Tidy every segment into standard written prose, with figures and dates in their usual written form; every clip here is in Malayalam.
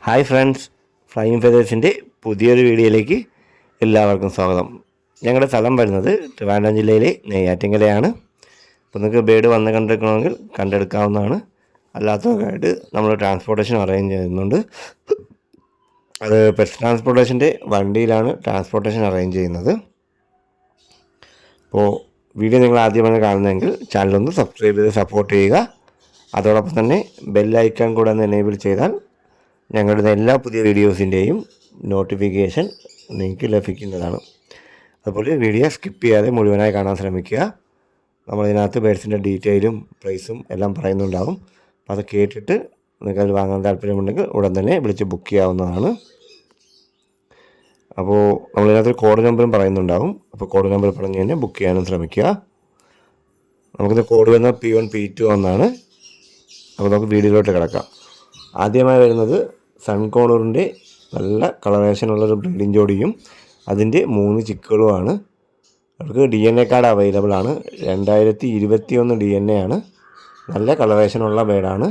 ഹായ് ഫ്രണ്ട്സ്, ഫ്ലൈയിങ് ഫെതേഴ്സിൻ്റെ പുതിയൊരു വീഡിയോയിലേക്ക് എല്ലാവർക്കും സ്വാഗതം. ഞങ്ങളുടെ സ്ഥലം വരുന്നത് ട്രിവാൻഡ്രം ജില്ലയിലെ നെയ്യാറ്റിൻകരയാണ്. അപ്പോൾ നിങ്ങൾക്ക് ബേഡ് വന്ന് കണ്ടെടുക്കണമെങ്കിൽ കണ്ടെടുക്കാവുന്നതാണ്. അല്ലാത്തവർക്കായിട്ട് നമ്മൾ ട്രാൻസ്പോർട്ടേഷൻ അറേഞ്ച് ചെയ്യുന്നുണ്ട്. അത് പെറ്റ് ട്രാൻസ്പോർട്ടേഷൻ്റെ വണ്ടിയിലാണ് ട്രാൻസ്പോർട്ടേഷൻ അറേഞ്ച് ചെയ്യുന്നത്. അപ്പോൾ വീഡിയോ നിങ്ങൾ ആദ്യമാണ് കാണുന്നതെങ്കിൽ ചാനലൊന്ന് സബ്സ്ക്രൈബ് ചെയ്ത് സപ്പോർട്ട് ചെയ്യുക. അതോടൊപ്പം തന്നെ ബെല്ലൈക്കൺ കൂടെ ഒന്ന് എനേബിൾ ചെയ്താൽ ഞങ്ങളുടെ എല്ലാ പുതിയ വീഡിയോസിൻ്റെയും നോട്ടിഫിക്കേഷൻ നിങ്ങൾക്ക് ലഭിക്കുന്നതാണ്. അതുപോലെ വീഡിയോ സ്കിപ്പ് ചെയ്യാതെ മുഴുവനായി കാണാൻ ശ്രമിക്കുക. നമ്മളിതിനകത്ത് ബേഡ്സിൻ്റെ ഡീറ്റെയിലും പ്രൈസും എല്ലാം പറയുന്നുണ്ടാകും. അപ്പോൾ അത് കേട്ടിട്ട് നിങ്ങൾക്കത് വാങ്ങാൻ താല്പര്യമുണ്ടെങ്കിൽ ഉടൻ തന്നെ വിളിച്ച് ബുക്ക് ചെയ്യാവുന്നതാണ്. അപ്പോൾ നമ്മളിതിനകത്ത് കോഡ് നമ്പറും പറയുന്നുണ്ടാകും. അപ്പോൾ കോഡ് നമ്പർ പറഞ്ഞ് തന്നെ ബുക്ക് ചെയ്യാനും ശ്രമിക്കുക. നമുക്കിത് കോഡ് വരുന്നത് P1 P2 എന്നാണ്. അപ്പോൾ നമുക്ക് വീഡിയോയിലോട്ട് കിടക്കാം. ആദ്യമായി വരുന്നത് സൺകോണൂറിൻ്റെ നല്ല കളറേഷനുള്ളൊരു ബ്രീഡിംഗ് ജോഡിയും അതിൻ്റെ 3 ചിക്കുകളുമാണ്. അവർക്ക് DNA കാർഡ് അവൈലബിൾ ആണ്. 2021 DNA ആണ്. നല്ല കളറേഷനുള്ള ബേഡാണ്.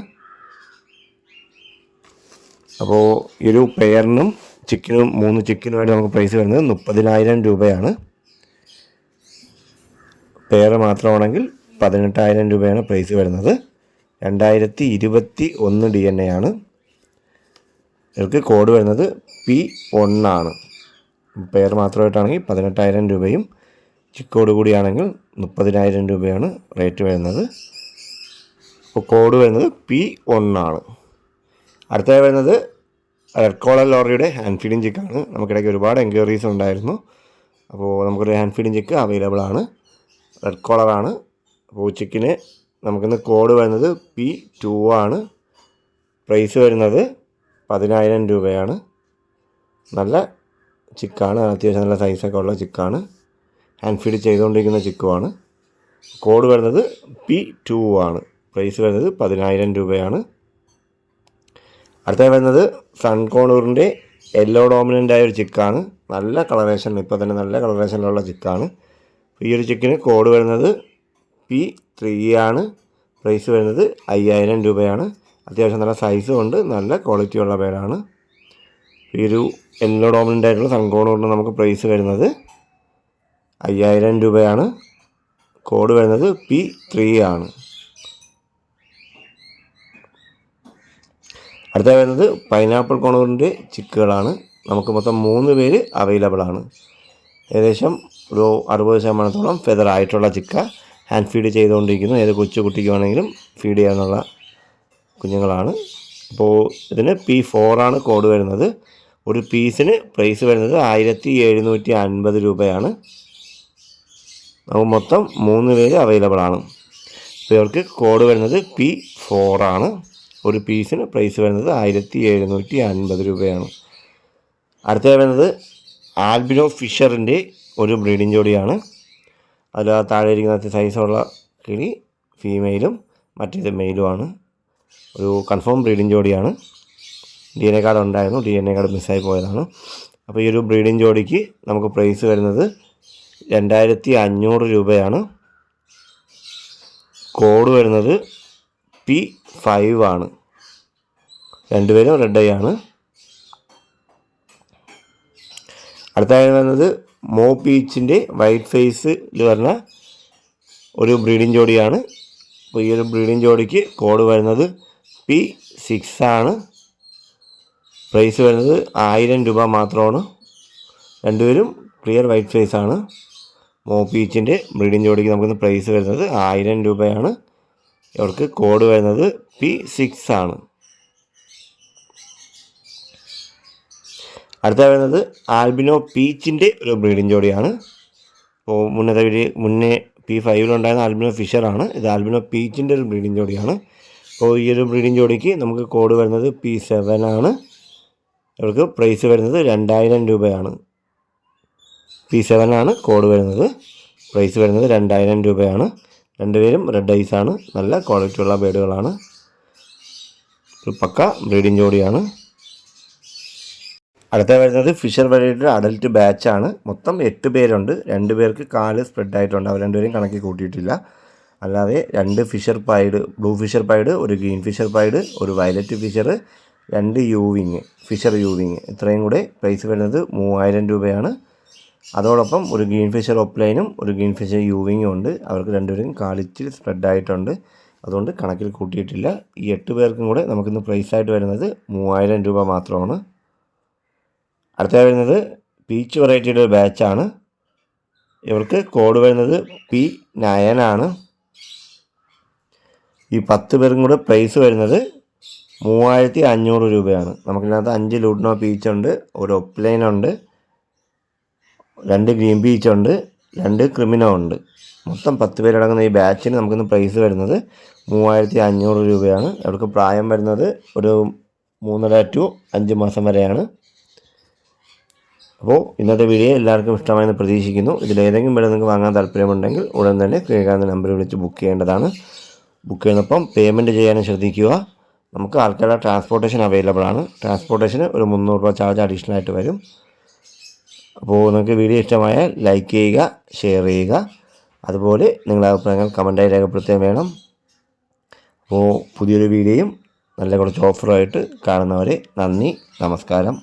അപ്പോൾ ഈ ഒരു പെയറിനും ചിക്കനും 3 ചിക്കനുമായിട്ട് നമുക്ക് പ്രൈസ് വരുന്നത് 30,000 രൂപയാണ്. പെയർ മാത്രമാണെങ്കിൽ 18,000 രൂപയാണ് പ്രൈസ് വരുന്നത്. 2021 DNA ആണ്. ഇവർക്ക് കോഡ് വരുന്നത് P1 ആണ്. പെയർ മാത്രമായിട്ടാണെങ്കിൽ 18,000 രൂപയും ചിക്കോട് കൂടിയാണെങ്കിൽ 30,000 രൂപയാണ് റേറ്റ് വരുന്നത്. അപ്പോൾ കോഡ് വരുന്നത് P1 ആണ്. അടുത്തതായി വരുന്നത് റെഡ് കോളർ ലോറിയുടെ ഹാൻഡ് ഫീഡിങ് ചിക്കാണ്. നമുക്കിടയ്ക്ക് ഒരുപാട് എൻക്വയറീസ് ഉണ്ടായിരുന്നു. അപ്പോൾ നമുക്കൊരു ഹാൻഡ് ഫീഡിങ് ചിക്ക് അവൈലബിൾ ആണ്. റെഡ് കോളറാണ്. അപ്പോൾ ചിക്കിന് നമുക്കിന്ന് കോഡ് വരുന്നത് P2 ആണ്. പ്രൈസ് വരുന്നത് 10,000 രൂപയാണ്. നല്ല ചിക്കാണ്. അത്യാവശ്യം നല്ല സൈസൊക്കെ ഉള്ള ചിക്കാണ്. ഹാൻഡ് ഫീഡ് ചെയ്തുകൊണ്ടിരിക്കുന്ന ചിക്കുമാണ്. കോഡ് വരുന്നത് P2 ആണ്. പ്രൈസ് വരുന്നത് 10,000 രൂപയാണ്. അടുത്തായി വരുന്നത് സൺകോണൂറിൻ്റെ യെല്ലോ ഡോമിനൻ്റ് ആയ ഒരു ചിക്കാണ്. നല്ല കളറേഷൻ, ഇപ്പോൾ തന്നെ നല്ല കളറേഷനിലുള്ള ചിക്കാണ്. ഈ ഒരു ചിക്കിന് കോഡ് വരുന്നത് P3 ആണ്. പ്രൈസ് വരുന്നത് 5,000 രൂപയാണ്. അത്യാവശ്യം നല്ല സൈസും ഉണ്ട്. നല്ല ക്വാളിറ്റിയുള്ള പേരാണ്. ഈ ഒരു യെല്ലോ ഡോമിനൻ്റ് ആയിട്ടുള്ള സൺകോണൂറിന് നമുക്ക് പ്രൈസ് വരുന്നത് 5,000 രൂപയാണ്. കോഡ് വരുന്നത് P3 ആണ്. അടുത്ത വരുന്നത് പൈനാപ്പിൾ കോണൂറിൻ്റെ ചിക്കുകളാണ്. നമുക്ക് മൊത്തം 3 പേര് അവൈലബിൾ ആണ്. ഏകദേശം ഒരു 60% ഫെദർ ആയിട്ടുള്ള ചിക്ക ഹാൻഡ് ഫീഡ് ചെയ്തുകൊണ്ടിരിക്കുന്നു. ഏത് കൊച്ചു കുട്ടിക്ക് വേണമെങ്കിലും ഫീഡ് ചെയ്യാനുള്ള കുഞ്ഞുങ്ങളാണ്. അപ്പോൾ ഇതിന് P4 ആണ് കോഡ് വരുന്നത്. ഒരു പീസിന് പ്രൈസ് വരുന്നത് 1,750 രൂപയാണ്. നമുക്ക് മൊത്തം 3 പേര് അവൈലബിൾ ആണ്. അപ്പോൾ ഇവർക്ക് കോഡ് വരുന്നത് P4 ആണ്. ഒരു പീസിന് പ്രൈസ് വരുന്നത് 1,750 രൂപയാണ്. അടുത്തത് വരുന്നത് ആൽബിനോ ഫിഷറിൻ്റെ ഒരു ബ്രീഡിംഗ് ജോഡിയാണ്. അതിൽ താഴെ ഇരിക്കുന്ന സൈസുള്ള കിളി ഫീമെയിലും മറ്റേത് മെയിലുമാണ്. ഒരു കൺഫേം ബ്രീഡിംഗ് ജോഡിയാണ്. DNA കാർഡ് ഉണ്ടായിരുന്നു. DNA കാർഡ് മിസ്സായി പോയതാണ്. അപ്പോൾ ഈ ഒരു ബ്രീഡിംഗ് ജോഡിക്ക് നമുക്ക് പ്രൈസ് വരുന്നത് 2,500 രൂപയാണ്. കോഡ് വരുന്നത് P5 ആണ്. രണ്ടുപേരും റെഡ് ഐ ആണ്. അടുത്തായി വരുന്നത് മോ പീച്ചിൻ്റെ വൈറ്റ് ഫേസിൽ വരുന്ന ഒരു ബ്രീഡിംഗ് ജോഡിയാണ്. അപ്പോൾ ഈ ഒരു ബ്രീഡിംഗ് ജോഡിക്ക് കോഡ് വരുന്നത് P6 ആണ്. പ്രൈസ് വരുന്നത് 1,000 രൂപ മാത്രമാണ്. രണ്ടുപേരും ക്ലിയർ വൈറ്റ് ഫേസ് ആണ്. മോ പീച്ചിൻ്റെ ബ്രീഡിംഗ് ജോഡിക്ക് നമുക്കിന്ന് പ്രൈസ് വരുന്നത് 1,000 രൂപയാണ്. ഇവർക്ക് കോഡ് വരുന്നത് P6 ആണ്. അടുത്ത വരുന്നത് ആൽബിനോ പീച്ചിൻ്റെ ഒരു ബ്രീഡിംഗ് ജോഡിയാണ്. അപ്പോൾ മുന്നേ P5 ആൽബിനോ ഫിഷറാണ്. ഇത് ആൽബിനോ പീച്ചിൻ്റെ ഒരു ബ്രീഡിംഗ് ജോഡിയാണ്. അപ്പോൾ ഈ ഒരു ബ്രീഡിംഗ് ജോഡിക്ക് നമുക്ക് കോഡ് വരുന്നത് P7 ആണ്. ഇവർക്ക് പ്രൈസ് വരുന്നത് 2,000 രൂപയാണ്. P7 ആണ് കോഡ് വരുന്നത്. പ്രൈസ് വരുന്നത് 2,000 രൂപയാണ്. രണ്ടുപേരും റെഡ് ഐസ് ആണ്. നല്ല ക്വാളിറ്റിയുള്ള ബേഡുകളാണ്. ഒരു പക്ക ബ്രീഡിംഗ് ജോഡിയാണ്. അടുത്ത വരുന്നത് ഫിഷർ വെറൈറ്റിയുടെ അഡൽട്ട് ബാച്ചാണ്. മൊത്തം 8 പേരുണ്ട്. 2 പേർക്ക് കാല് സ്പ്രെഡായിട്ടുണ്ട്. അവർ രണ്ടുപേരും കണക്കി കൂട്ടിയിട്ടില്ല. അല്ലാതെ 2 Fischer pied, blue Fischer pied, ഒരു ഗ്രീൻ ഫിഷർ പൈഡ്, ഒരു violet Fischer, 2 ewing, Fischer ewing, ഇത്രയും കൂടെ പ്രൈസ് വരുന്നത് 3000 രൂപയാണ്. അതോടൊപ്പം ഒരു ഗ്രീൻ ഫിഷർ ഒപ്ലൈനും ഒരു ഗ്രീൻ ഫിഷർ യൂവിങ്ങും ഉണ്ട്. അവർക്ക് രണ്ടുപേരും കാലിച്ചിൽ സ്പ്രെഡായിട്ടുണ്ട്, അതുകൊണ്ട് കണക്കിൽ കൂട്ടിയിട്ടില്ല. ഈ 8 പേർക്കും കൂടെ നമുക്കിന്ന് പ്രൈസായിട്ട് വരുന്നത് 3000 രൂപ മാത്രമാണ്. അടുത്ത വരുന്നത് പീച്ച് വെറൈറ്റിയുടെ ഒരു ബാച്ചാണ്. ഇവർക്ക് കോഡ് വരുന്നത് P9 ആണ്. ഈ 10 പേർക്കും കൂടെ പ്രൈസ് വരുന്നത് 3500 രൂപയാണ്. നമുക്കിതിനകത്ത് 5 ലൂട്ട്നോ പീച്ചുണ്ട്, ഒരു ഒപ്ലൈനുണ്ട്, 2 ഗ്രീൻ പീച്ചുണ്ട്, 2 ക്രിമിനോ ഉണ്ട്. മൊത്തം 10 പേരടങ്ങുന്ന ഈ ബാച്ചിന് നമുക്കിന്ന് പ്രൈസ് വരുന്നത് 3500 രൂപയാണ്. അവർക്ക് പ്രായം വരുന്നത് ഒരു 3.5 to 5 മാസം വരെയാണ്. അപ്പോൾ ഇന്നത്തെ വീഡിയോ എല്ലാവർക്കും ഇഷ്ടമായെന്ന് പ്രതീക്ഷിക്കുന്നു. ഇതിലേതെങ്കിലും വില നിങ്ങൾക്ക് വാങ്ങാൻ താല്പര്യമുണ്ടെങ്കിൽ ഉടൻ തന്നെ കീഴ്കാണുന്ന നമ്പറിൽ വിളിച്ച് ബുക്ക് ചെയ്യേണ്ടതാണ്. ബുക്ക് ചെയ്യുന്നപ്പം പേയ്മെൻറ്റ് ചെയ്യാനും ശ്രദ്ധിക്കുക. നമുക്ക് ആൾക്കാരുടെ ട്രാൻസ്പോർട്ടേഷൻ അവൈലബിൾ ആണ്. ട്രാൻസ്പോർട്ടേഷന് ഒരു 300 രൂപ ചാർജ് അഡീഷണൽ ആയിട്ട് വരും. അപ്പോൾ നിങ്ങൾക്ക് വീഡിയോ ഇഷ്ടമായാൽ ലൈക്ക് ചെയ്യുക, ഷെയർ ചെയ്യുക. അതുപോലെ നിങ്ങളുടെ അഭിപ്രായങ്ങൾ കമൻറ്റായി രേഖപ്പെടുത്തുകയും വേണം. അപ്പോൾ പുതിയൊരു വീഡിയോയും നല്ല കുറച്ച് ഓഫറുമായിട്ട് കാണുന്നവരെ നന്ദി, നമസ്കാരം.